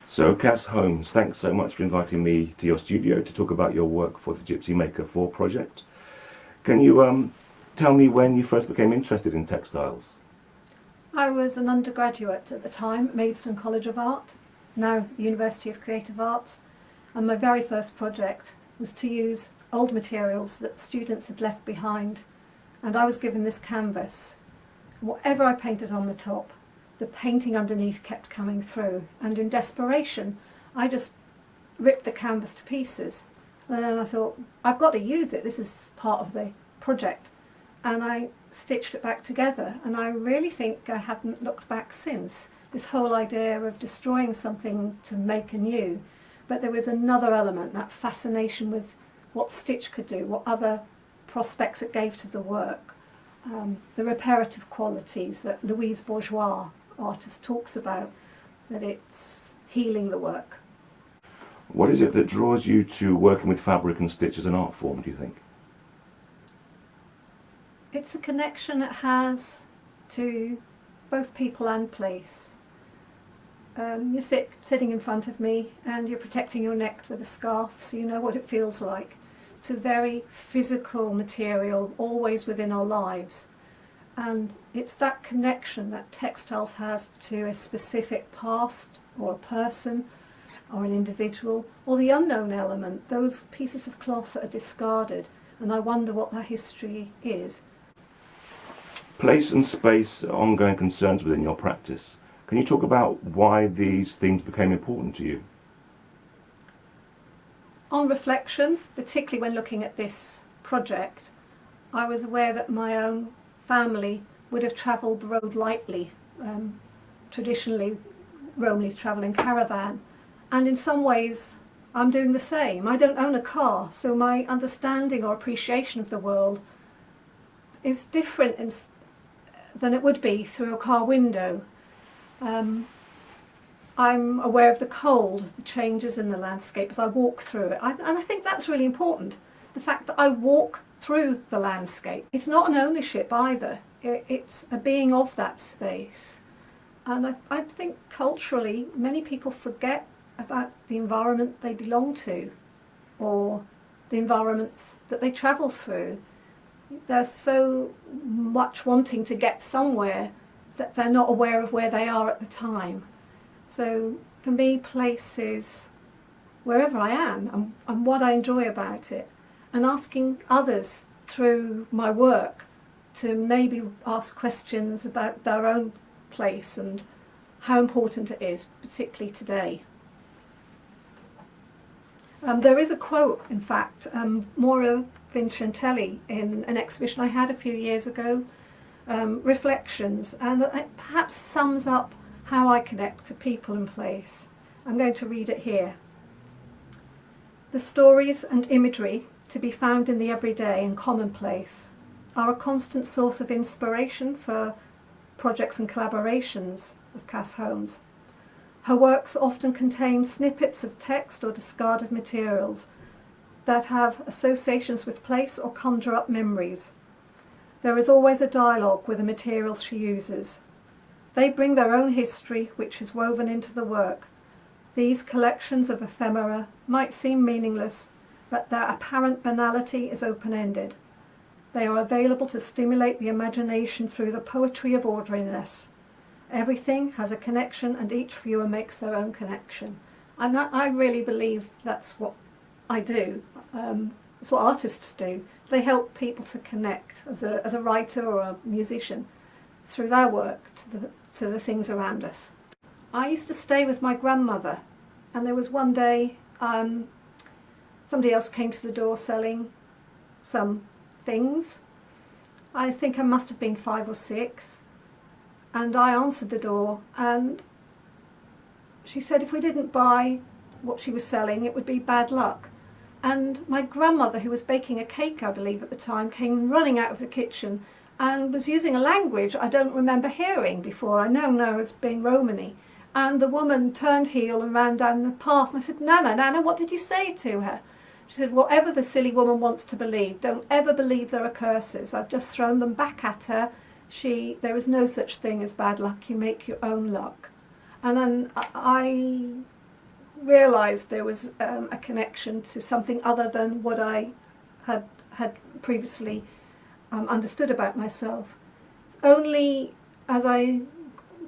So, Cass Holmes, thanks so much for inviting me to your studio to talk about your work for the Gypsy Maker 4 project. Can you tell me when you first became interested in textiles? I was an undergraduate at the time at Maidstone College of Art, now the University of Creative Arts, and my very first project was to use old materials that students had left behind, and I was given this canvas. Whatever I painted on the top, the painting underneath kept coming through, and in desperation I just ripped the canvas to pieces. And then I thought, I've got to use it, this is part of the project. And I stitched it back together, and I really think I haven't looked back since. This whole idea of destroying something to make anew. But there was another element, that fascination with what stitch could do, what other prospects it gave to the work. The reparative qualities that Louise Bourgeois, artist, talks about, that it's healing the work. What is it that draws you to working with fabric and stitch as an art form, do you think? It's a connection it has to both people and place. You're sitting in front of me and you're protecting your neck with a scarf, so you know what it feels like. It's a very physical material, always within our lives. And it's that connection that textiles has to a specific past or a person or an individual, or the unknown element, those pieces of cloth that are discarded, and I wonder what that history is. Place and space are ongoing concerns within your practice. Can you talk about why these things became important to you? On reflection, particularly when looking at this project, I was aware that my own family would have travelled the road lightly. Traditionally, Romani's travel in caravan, and in some ways I'm doing the same. I don't own a car, so my understanding or appreciation of the world is different than it would be through a car window. I'm aware of the cold, the changes in the landscape as I walk through it, and I think that's really important. The fact that I walk through the landscape. It's not an ownership either, it's a being of that space. And I think culturally many people forget about the environment they belong to or the environments that they travel through. They're so much wanting to get somewhere that they're not aware of where they are at the time. So for me, place is wherever I am and what I enjoy about it, and asking others through my work to maybe ask questions about their own place and how important it is, particularly today. There is a quote, in fact, Mauro Vincentelli, in an exhibition I had a few years ago, Reflections, and it perhaps sums up how I connect to people and place. I'm going to read it here. The stories and imagery to be found in the everyday and commonplace are a constant source of inspiration for projects and collaborations of Cass Holmes. Her works often contain snippets of text or discarded materials that have associations with place or conjure up memories. There is always a dialogue with the materials she uses. They bring their own history, which is woven into the work. These collections of ephemera might seem meaningless, but their apparent banality is open-ended. They are available to stimulate the imagination through the poetry of ordinariness. Everything has a connection and each viewer makes their own connection. And I really believe that's what I do. It's what artists do. They help people to connect as a writer or a musician through their work to the things around us. I used to stay with my grandmother, and there was one day somebody else came to the door selling some things. I think I must have been 5 or 6, and I answered the door, and she said if we didn't buy what she was selling it would be bad luck. And my grandmother, who was baking a cake I believe at the time, came running out of the kitchen and was using a language I don't remember hearing before. I know now as being Romani. And the woman turned heel and ran down the path, and I said, Nana, Nana, what did you say to her? She said, whatever the silly woman wants to believe, don't ever believe there are curses. I've just thrown them back at her. There is no such thing as bad luck, you make your own luck. And then I realised there was a connection to something other than what I had previously understood about myself. It's only as I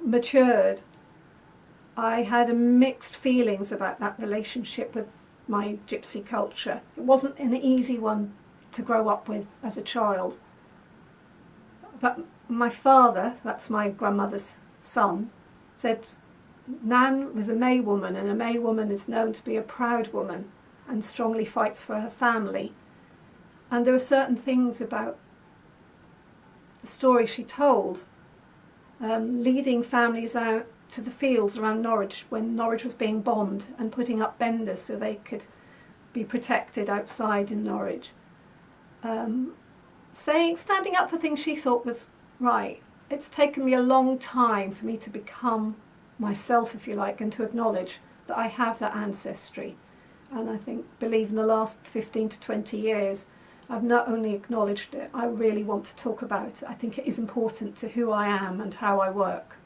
matured, I had mixed feelings about that relationship with my gypsy culture. It wasn't an easy one to grow up with as a child. But my father, that's my grandmother's son, said Nan was a May woman, and a May woman is known to be a proud woman and strongly fights for her family. And there were certain things about the story she told, leading families out to the fields around Norwich when Norwich was being bombed and putting up benders so they could be protected outside in Norwich. Standing up for things she thought was right. It's taken me a long time for me to become myself, if you like, and to acknowledge that I have that ancestry. And I believe in the last 15 to 20 years, I've not only acknowledged it, I really want to talk about it. I think it is important to who I am and how I work.